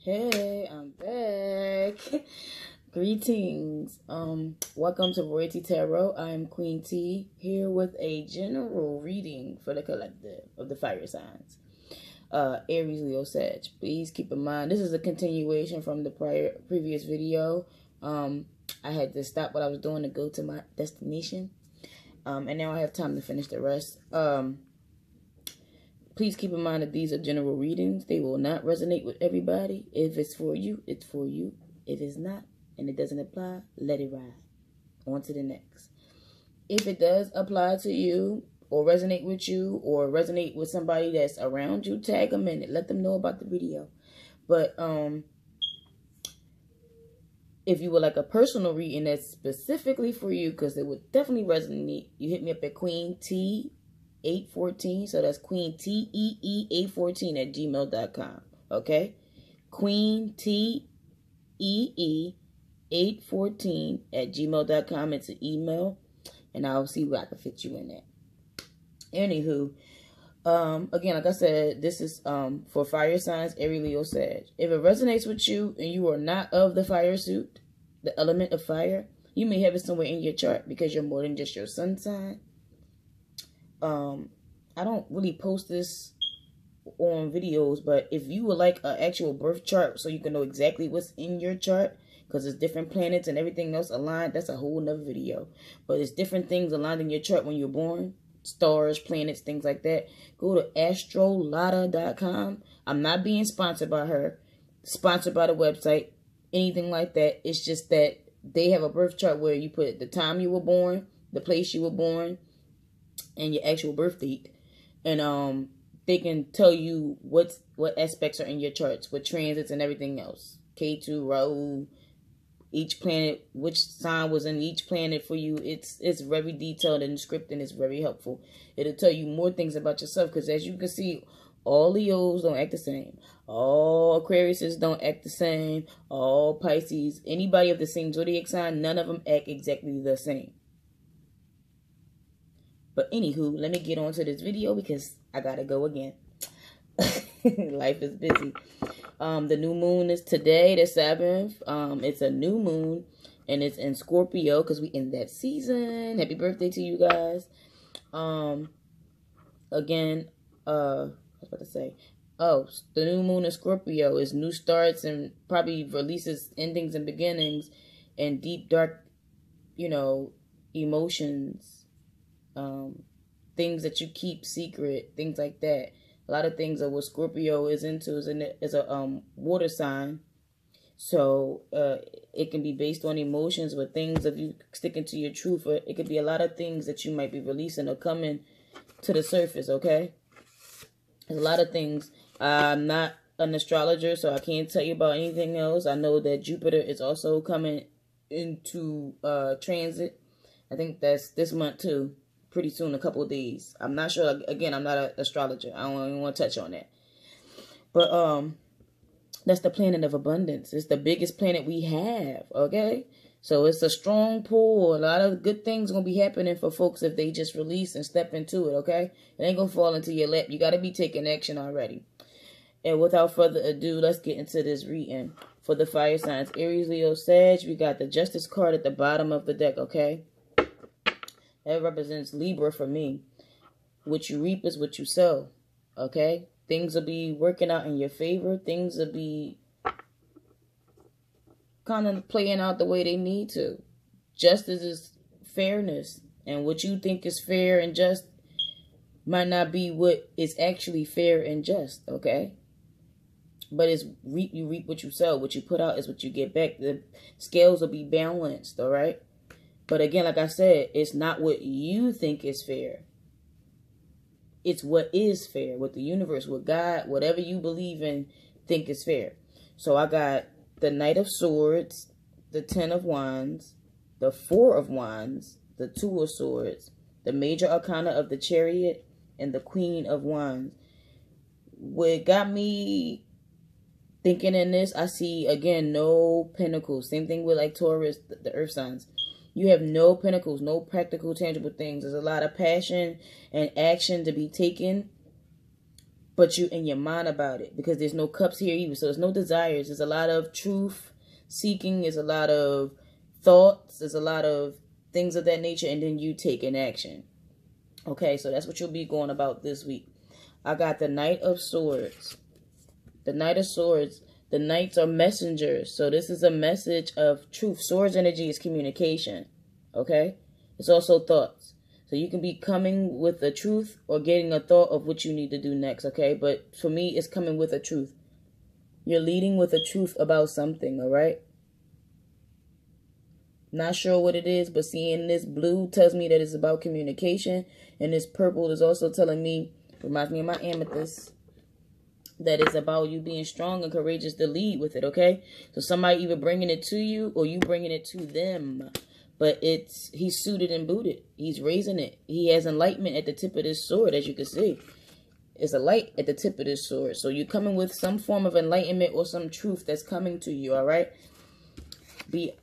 Hey, I'm back. Greetings. Welcome to Royalty Tarot. I'm Queen T, here with a general reading for the collective of the fire signs. Aries, Leo, Sag. Please keep in mind this is a continuation from the previous video. I had to stop what I was doing to go to my destination. And now I have time to finish the rest. Please keep in mind that these are general readings. They will not resonate with everybody. If it's for you, it's for you. If it's not, and it doesn't apply, let it ride. On to the next. If it does apply to you, or resonate with you, or resonate with somebody that's around you, tag them in it. Let them know about the video. But, if you would like a personal reading that's specifically for you, because it would definitely resonate, you hit me up at Queen T 814, so that's Queen TEE 814 at gmail.com. Okay, Queen TEE 814 at gmail.com. It's an email, and I'll see where I can fit you in that. Anywho, again, like I said, this is for fire signs, Aries, Leo, Sag. If it resonates with you and you are not of the fire suit, the element of fire, you may have it somewhere in your chart because you're more than just your sun sign. I don't really post this on videos, but if you would like an actual birth chart so you can know exactly what's in your chart, because it's different planets and everything else aligned, that's a whole nother video. But it's different things aligned in your chart when you're born, stars, planets, things like that. Go to astrolata.com. I'm not being sponsored by her, sponsored by the website, anything like that. It's just that they have a birth chart where you put the time you were born, the place you were born, and your actual birth date, and they can tell you what aspects are in your charts, what transits and everything else. K2, Rahu, each planet, which sign was in each planet for you. It's very detailed and scripted, and it's very helpful. It'll tell you more things about yourself, because as you can see, all Leos don't act the same. All Aquariuses don't act the same. All Pisces, anybody of the same zodiac sign, none of them act exactly the same. But anywho, let me get on to this video because I gotta go again. Life is busy. The new moon is today, the 7th. It's a new moon, and it's in Scorpio because we in that season. Happy birthday to you guys. Again, I was about to say, oh, the new moon in Scorpio is new starts and probably releases endings and beginnings, and deep, dark, emotions. Things that you keep secret, things like that. A lot of things are what Scorpio is into is a water sign. So it can be based on emotions, with things of you sticking to your truth. Or it could be a lot of things that you might be releasing or coming to the surface, okay? There's a lot of things. I'm not an astrologer, so I can't tell you about anything else. I know that Jupiter is also coming into transit. I think that's this month too. Pretty soon, a couple of days. I'm not sure. Again, I'm not an astrologer. I don't even want to touch on that. But that's the planet of abundance. It's the biggest planet we have. Okay, so it's a strong pull. A lot of good things gonna be happening for folks if they just release and step into it. Okay, it ain't gonna fall into your lap. You got to be taking action already. And without further ado, let's get into this reading for the fire signs, Aries, Leo, Sag. We got the Justice card at the bottom of the deck. Okay. That represents Libra for me. What you reap is what you sow. Okay? Things will be working out in your favor. Things will be kind of playing out the way they need to. Justice is fairness. And what you think is fair and just might not be what is actually fair and just. Okay? But it's you reap what you sow. What you put out is what you get back. The scales will be balanced. Alright? But again, like I said, it's not what you think is fair. It's what is fair. What the universe, what God, whatever you believe in, think is fair. So I got the Knight of Swords, the 10 of Wands, the 4 of Wands, the 2 of Swords, the Major Arcana of the Chariot, and the Queen of Wands. What got me thinking in this, I see, again, no pentacles. Same thing with like Taurus, the earth signs. You have no pentacles, no practical, tangible things. There's a lot of passion and action to be taken but you in your mind about it, because there's no cups here either. So there's no desires. There's a lot of truth seeking. There's a lot of thoughts. There's a lot of things of that nature. And then you take an action. Okay, so that's what you'll be going about this week. I got the Knight of Swords. The Knight of Swords. The Knights are messengers. So this is a message of truth. Swords energy is communication. Okay? It's also thoughts. So you can be coming with a truth or getting a thought of what you need to do next. Okay? But for me, it's coming with a truth. You're leading with a truth about something. Alright? Not sure what it is, but seeing this blue tells me that it's about communication. And this purple is also telling me, reminds me of my amethyst, that it's about you being strong and courageous to lead with it, okay? So somebody either bringing it to you or you bringing it to them. But he's suited and booted. He's raising it. He has enlightenment at the tip of this sword, as you can see. It's a light at the tip of this sword. So you're coming with some form of enlightenment or some truth that's coming to you, all right?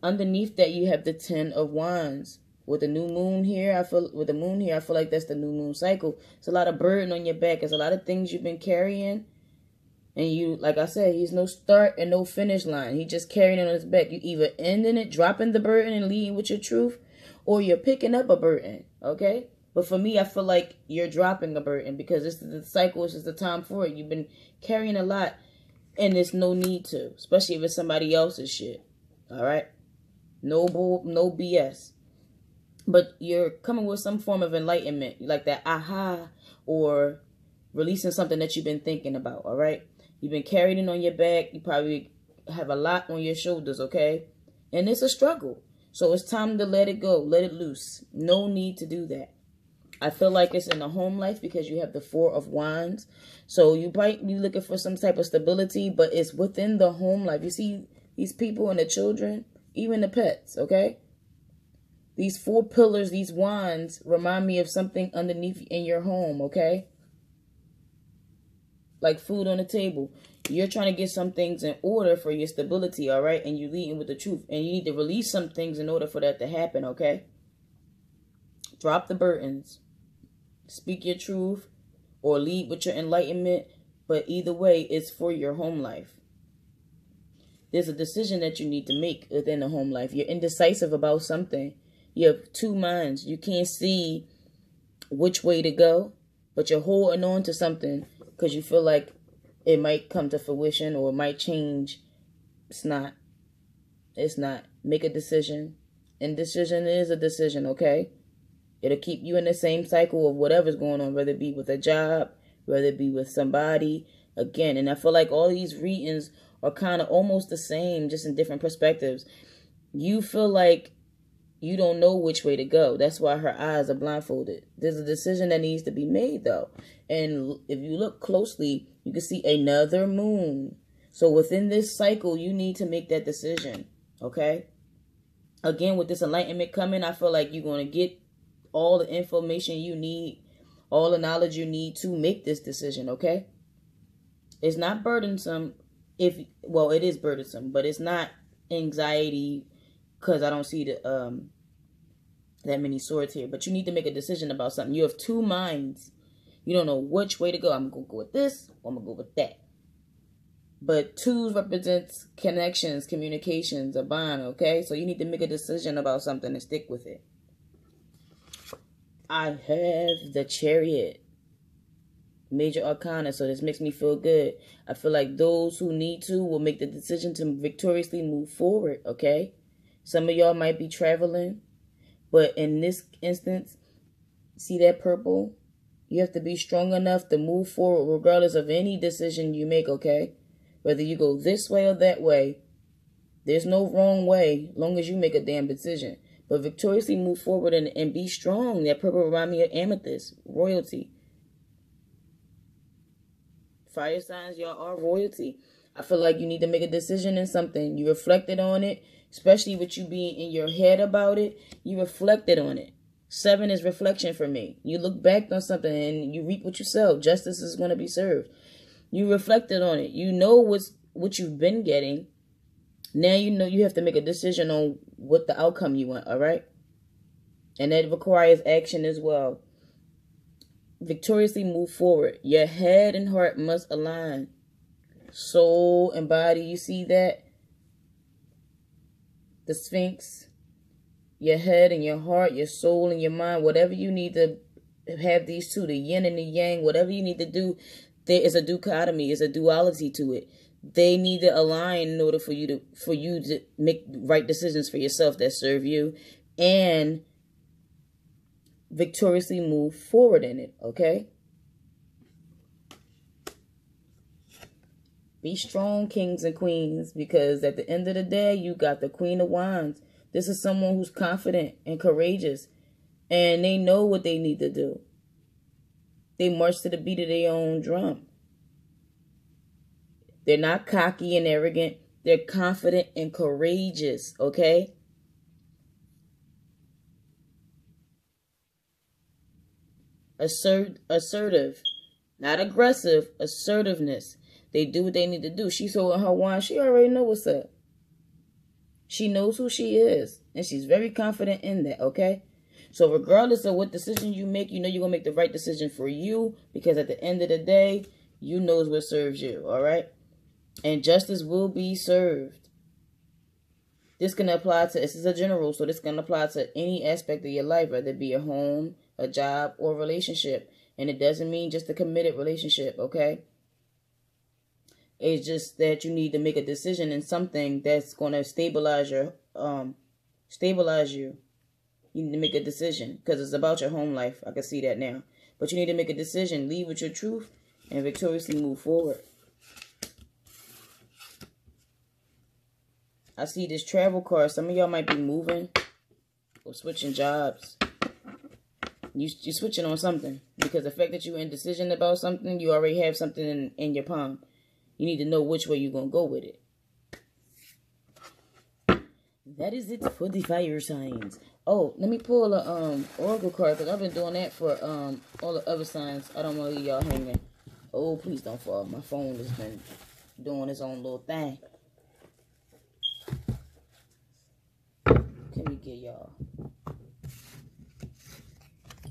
Underneath that, you have the 10 of Wands. With the new moon here, I feel like that's the new moon cycle. It's a lot of burden on your back. It's a lot of things you've been carrying. And you, like I said, he's no start and no finish line. He just carrying it on his back. You either ending it, dropping the burden and leading with your truth, or you're picking up a burden, okay? But for me, I feel like you're dropping a burden because this is the cycle. This is the time for it. You've been carrying a lot, and there's no need to, especially if it's somebody else's shit, all right? No bull, no BS. But you're coming with some form of enlightenment, like that aha, or releasing something that you've been thinking about, all right? You've been carrying it on your back. You probably have a lot on your shoulders, okay? And it's a struggle. So it's time to let it go. Let it loose. No need to do that. I feel like it's in the home life because you have the 4 of Wands. So you might be looking for some type of stability, but it's within the home life. You see these people and the children, even the pets, okay? These 4 pillars, these wands, remind me of something underneath in your home, okay? Like food on the table. You're trying to get some things in order for your stability, all right? And you're leading with the truth. And you need to release some things in order for that to happen, okay? Drop the burdens. Speak your truth or lead with your enlightenment. But either way, it's for your home life. There's a decision that you need to make within the home life. You're indecisive about something. You have 2 minds. You can't see which way to go, but you're holding on to something because you feel like it might come to fruition or it might change. It's not. It's not. Make a decision. Indecision is a decision, okay? It'll keep you in the same cycle of whatever's going on, whether it be with a job, whether it be with somebody. Again, and I feel like all these readings are kind of almost the same, just in different perspectives. You feel like you don't know which way to go. That's why her eyes are blindfolded. There's a decision that needs to be made, though. And if you look closely, you can see another moon. So within this cycle, you need to make that decision, okay? Again, with this enlightenment coming, I feel like you're going to get all the information you need, all the knowledge you need to make this decision, okay? It's not burdensome. Well, it is burdensome, but it's not anxiety, because I don't see the that many swords here. But you need to make a decision about something. You have 2 minds. You don't know which way to go. I'm going to go with this, or I'm going to go with that. But 2 represents connections, communications, a bond, okay? So you need to make a decision about something and stick with it. I have the Chariot. Major arcana, so this makes me feel good. I feel like those who need to will make the decision to victoriously move forward, okay? Some of y'all might be traveling, but in this instance, see that purple? You have to be strong enough to move forward regardless of any decision you make, okay? Whether you go this way or that way, there's no wrong way, long as you make a damn decision. But victoriously move forward and be strong. That purple reminds me of amethyst, royalty. Fire signs, y'all are royalty. I feel like you need to make a decision in something. You reflected on it, especially with you being in your head about it. You reflected on it. 7 is reflection for me. You look back on something and you reap what you sow. Justice is going to be served. You reflected on it. You know what you've been getting. Now you know you have to make a decision on what the outcome you want, all right? And that requires action as well. victoriously move forward. Your head and heart must align. Soul and body, you see that? The Sphinx. Your head and your heart, your soul and your mind, whatever you need to have these two, the yin and the yang, whatever you need to do, there is a dichotomy, is a duality to it. They need to align in order for you to make right decisions for yourself that serve you and victoriously move forward in it, okay? Be strong, kings and queens, because at the end of the day, you got the Queen of Wands. This is someone who's confident and courageous, and they know what they need to do. They march to the beat of their own drum. They're not cocky and arrogant. They're confident and courageous, okay? Assertive, not aggressive, assertiveness. They do what they need to do. She's holding her wand. She already know what's up. She knows who she is, and she's very confident in that, okay? So regardless of what decision you make, you know you're going to make the right decision for you, because at the end of the day, you knows what serves you, all right? And justice will be served. This can apply to, this is a general, so this can apply to any aspect of your life, whether it be a home, a job, or a relationship. And it doesn't mean just a committed relationship, okay? It's just that you need to make a decision in something that's going to stabilize you. You need to make a decision because it's about your home life. I can see that now. But you need to make a decision. Lead with your truth and victoriously move forward. I see this travel card. Some of y'all might be moving or switching jobs. You're switching on something because the fact that you're indecision about something, you already have something in your palm. You need to know which way you're going to go with it. That is it for the fire signs. Oh, let me pull a oracle card because I've been doing that for all the other signs. I don't want to leave y'all hanging. Oh, please don't fall. My phone has been doing its own little thing. Can we get y'all?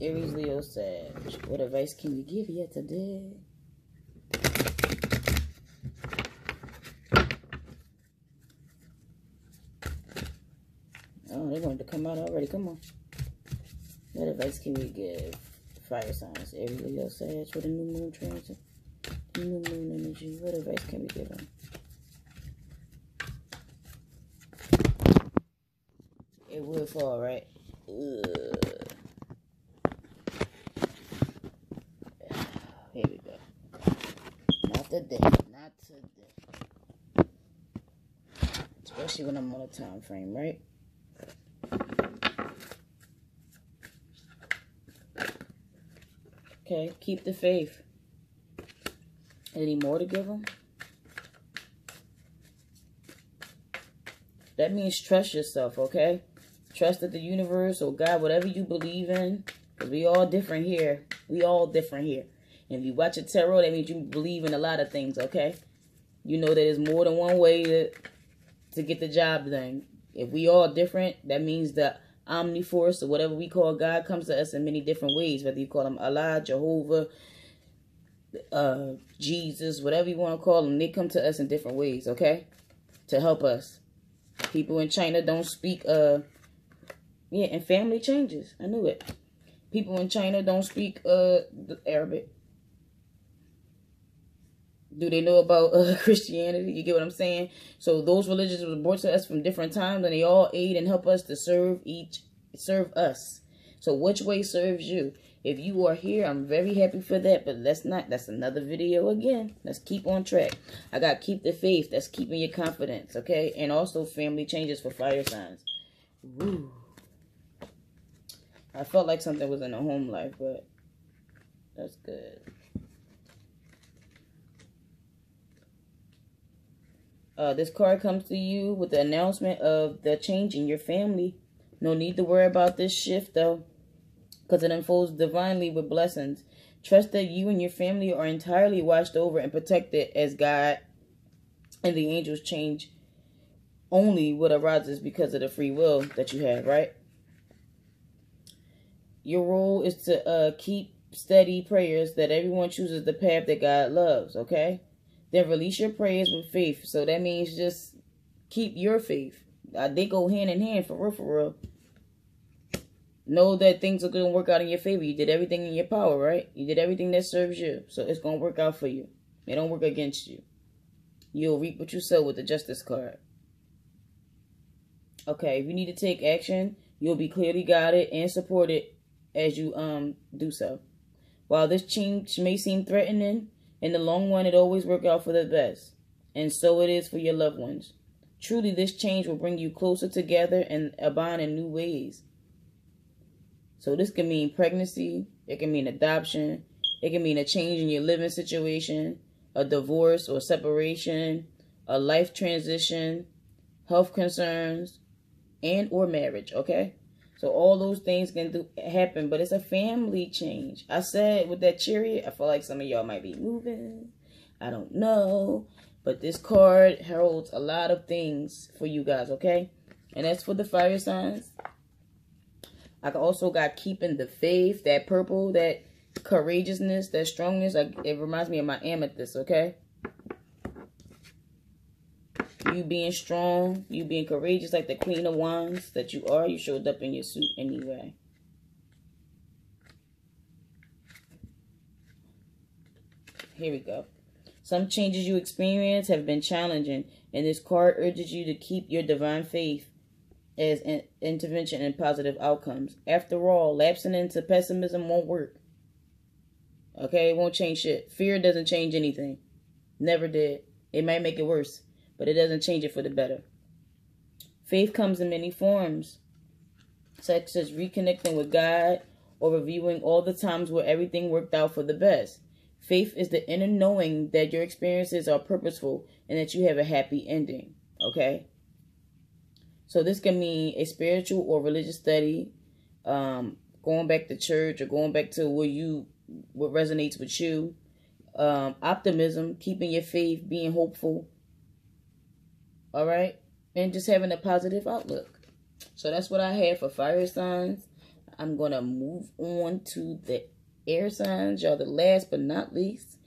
Aries, Leo, Sag. What advice can we give you today? Oh, they wanted to come out already. Come on. What advice can we give fire signs? Aries, Leo, Sag, for the new moon transit. New moon energy. What advice can we give them? It will fall, right? Ugh. Here we go. Not today. Not today. Especially when I'm on a time frame, right? Okay, keep the faith. Any more to give them? That means trust yourself, okay? Trust that the universe or God, whatever you believe in, because we all different here. We all different here. And if you watch a tarot, that means you believe in a lot of things, okay? You know that there's more than one way to get the job done. If we all different, that means the omniforce or whatever we call God comes to us in many different ways, whether you call him Allah, Jehovah, Jesus, whatever you want to call them, they come to us in different ways, okay? To help us. People in China don't speak, yeah, and family changes. I knew it. People in China don't speak Arabic. Do they know about Christianity? You get what I'm saying? So those religions were brought to us from different times, and they all aid and help us to serve us. So which way serves you? If you are here, I'm very happy for that, but that's another video again. Let's keep on track. I got keep the faith. That's keeping your confidence, okay? And also family changes for fire signs. Woo. I felt like something was in a home life, but that's good. This card comes to you with the announcement of the change in your family. No need to worry about this shift, though, because it unfolds divinely with blessings. Trust that you and your family are entirely watched over and protected as God and the angels change only what arises because of the free will that you have, right? Your role is to keep steady prayers that everyone chooses the path that God loves, okay? Then release your prayers with faith. So that means just keep your faith. They go hand in hand, for real, for real. Know that things are going to work out in your favor. You did everything in your power, right? You did everything that serves you. So it's going to work out for you. They don't work against you. You'll reap what you sow with the Justice card. Okay, if you need to take action, you'll be clearly guided and supported as you do so. While this change may seem threatening, in the long run, it always works out for the best. And so it is for your loved ones. Truly, this change will bring you closer together and a bond in new ways. So this can mean pregnancy. It can mean adoption. It can mean a change in your living situation, a divorce or separation, a life transition, health concerns, and or marriage, okay? So all those things can happen, but it's a family change. I said with that chariot, I feel like some of y'all might be moving. I don't know. But this card heralds a lot of things for you guys, okay? And that's for the fire signs. I also got keeping the faith, that purple, that courageousness, that strongness. It reminds me of my amethyst, okay? You being strong, you being courageous like the Queen of Wands that you are. You showed up in your suit anyway. Here we go. Some changes you experience have been challenging, and this card urges you to keep your divine faith as an intervention in positive outcomes. After all, lapsing into pessimism won't work. Okay, it won't change shit. Fear doesn't change anything. Never did. It might make it worse, but it doesn't change it for the better. Faith comes in many forms, such as reconnecting with God or reviewing all the times where everything worked out for the best. Faith is the inner knowing that your experiences are purposeful and that you have a happy ending, okay? So this can mean a spiritual or religious study, going back to church or going back to what resonates with you. Optimism, keeping your faith, being hopeful. All right? And just having a positive outlook. So that's what I have for fire signs. I'm going to move on to the air signs. Y'all, the last but not least.